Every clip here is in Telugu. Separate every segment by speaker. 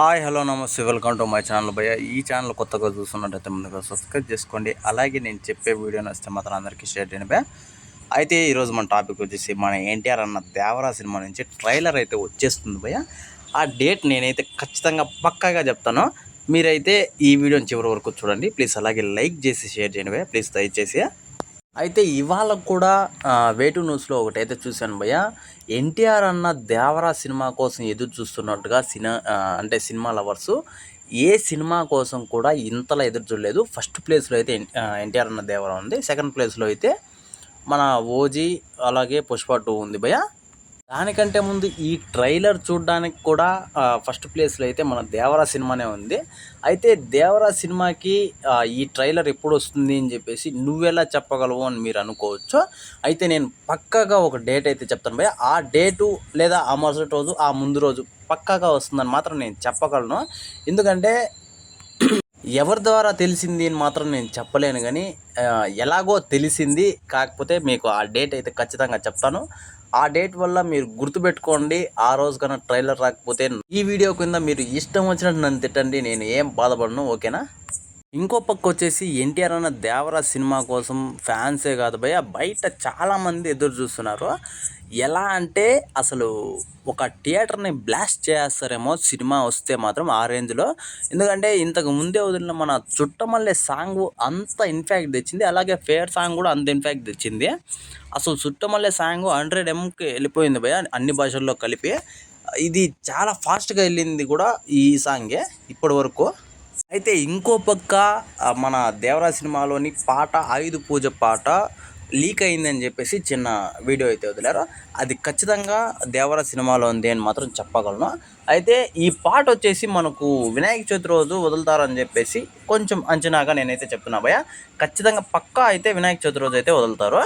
Speaker 1: హాయ్ హలో నమస్తే వెల్కమ్ టు మై ఛానల్ భయ్య. ఈ ఛానల్ కొత్తగా చూస్తున్నట్టయితే ముందుగా సబ్స్క్రైబ్ చేసుకోండి. అలాగే నేను చెప్పే వీడియో నచ్చితే మాత్రం అందరికీ షేర్ చేయండి భయ్య. అయితే ఈరోజు మన టాపిక్ వచ్చేసి మన ఎన్టీఆర్ అన్న దేవరా సినిమా నుంచి ట్రైలర్ అయితే వచ్చేస్తుంది భయ్య. ఆ డేట్ నేనైతే ఖచ్చితంగా పక్కాగా చెప్తాను. మీరైతే ఈ వీడియోని చివరి వరకు చూడండి ప్లీజ్. అలాగే లైక్ చేసి షేర్ చేయండి భయ్య ప్లీజ్ దయచేసి. అయితే ఇవాళ కూడా వేటు న్యూస్లో ఒకటైతే చూశాను భయ్య. ఎన్టీఆర్ అన్న దేవరా సినిమా కోసం ఎదురు చూస్తున్నట్టుగా అంటే సినిమా లవర్సు ఏ సినిమా కోసం కూడా ఇంతలా ఎదురు చూడలేదు. ఫస్ట్ ప్లేస్లో అయితే ఎన్టీఆర్ అన్న దేవరా ఉంది. సెకండ్ ప్లేస్లో అయితే మన ఓజీ అలాగే పుష్ప 2 ఉంది భయ్య. దానికంటే ముందు ఈ ట్రైలర్ చూడడానికి కూడా ఫస్ట్ ప్లేస్లో అయితే మన దేవరా సినిమానే ఉంది. అయితే దేవరా సినిమాకి ఈ ట్రైలర్ ఎప్పుడు వస్తుంది అని చెప్పేసి నువ్వెలా చెప్పగలవు అని మీరు అనుకోవచ్చు. అయితే నేను పక్కాగా ఒక డేట్ అయితే చెప్తాను భయ్య. ఆ డేటు లేదా ఆ మరుసటి రోజు ఆ ముందు రోజు పక్కాగా వస్తుందని మాత్రం నేను చెప్పగలను. ఎందుకంటే ఎవరి ద్వారా తెలిసింది అని మాత్రం నేను చెప్పలేను, కానీ ఎలాగో తెలిసింది. కాకపోతే మీకు ఆ డేట్ అయితే ఖచ్చితంగా చెప్తాను. ఆ డేట్ వల్ల మీరు గుర్తుపెట్టుకోండి. ఆ రోజు కన్నా ట్రైలర్ రాకపోతే ఈ వీడియో కింద మీరు ఇష్టం వచ్చినట్టు నన్ను తిట్టండి, నేను ఏం బాధపడను, ఓకేనా. ఇంకో పక్క వచ్చేసి ఎన్టీఆర్ అన్న దేవరా సినిమా కోసం ఫ్యాన్సే కాదు భయ్య, బయట చాలామంది ఎదురు చూస్తున్నారు. ఎలా అంటే అసలు ఒక థియేటర్ని బ్లాస్ట్ చేస్తారేమో సినిమా వస్తే మాత్రం ఆ రేంజ్లో. ఎందుకంటే ఇంతకు ముందే వదిలిన మన చుట్టమల్లె సాంగ్ అంత ఇన్ఫాక్ట్ తెచ్చింది, అలాగే ఫేర్ సాంగ్ కూడా అంత ఇన్ఫాక్ట్ తెచ్చింది. అసలు చుట్టమల్లె సాంగ్ 100M వెళ్ళిపోయింది భయ్య అన్ని భాషల్లో కలిపి. ఇది చాలా ఫాస్ట్గా వెళ్ళింది కూడా ఈ సాంగే ఇప్పటి వరకు. అయితే ఇంకో పక్క మన దేవరా సినిమాలోని పాట ఆయుధ పూజ పాట లీక్ అయిందని చెప్పేసి చిన్న వీడియో అయితే వదిలారు. అది ఖచ్చితంగా దేవరా సినిమాలో ఉంది అని మాత్రం చెప్పగలను. అయితే ఈ పాట వచ్చేసి మనకు వినాయక చవితి రోజు వదులుతారని చెప్పేసి కొంచెం అంచనాగా నేనైతే చెప్తున్నా భయ్య. ఖచ్చితంగా పక్కా అయితే వినాయక చవితి రోజు అయితే వదులుతారు.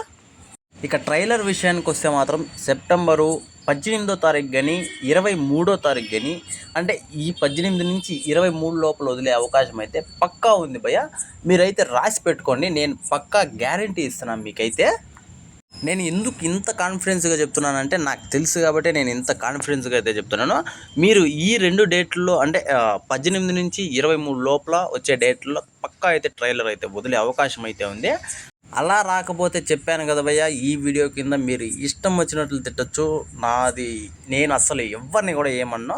Speaker 1: ఇక ట్రైలర్ విషయానికి వస్తే మాత్రం సెప్టెంబరు 18వ తారీఖు కానీ 23వ తారీఖు కానీ, అంటే ఈ 18 నుంచి 23 లోపల వదిలే అవకాశం అయితే పక్కా ఉంది భయ్య. మీరైతే రాసి పెట్టుకోండి, నేను పక్కా గ్యారంటీ ఇస్తున్నాను మీకైతే. నేను ఎందుకు ఇంత కాన్ఫిడెన్స్గా చెప్తున్నానంటే నాకు తెలుసు కాబట్టి నేను ఇంత కాన్ఫిడెన్స్గా అయితే చెప్తున్నాను. మీరు ఈ 2 డేట్లలో అంటే 18 నుంచి 23 లోపల వచ్చే డేట్లలో పక్కా అయితే ట్రైలర్ అయితే వదిలే అవకాశం అయితే ఉంది. అలా రాకపోతే చెప్పాను కదా భయ్య, ఈ వీడియో కింద మీరు ఇష్టం వచ్చినట్లు తిట్టచ్చు. నేను అస్సలు ఎవరిని కూడా ఏమన్నా,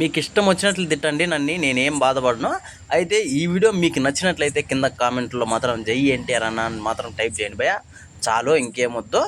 Speaker 1: మీకు ఇష్టం వచ్చినట్లు తిట్టండి, నేనేం బాధపడను. అయితే ఈ వీడియో మీకు నచ్చినట్లయితే కింద కామెంట్లో మాత్రం జై ఎన్టీఆర్ అన్న అని మాత్రం టైప్ చేయండి భయ్య, చాలు, ఇంకేమొద్దు.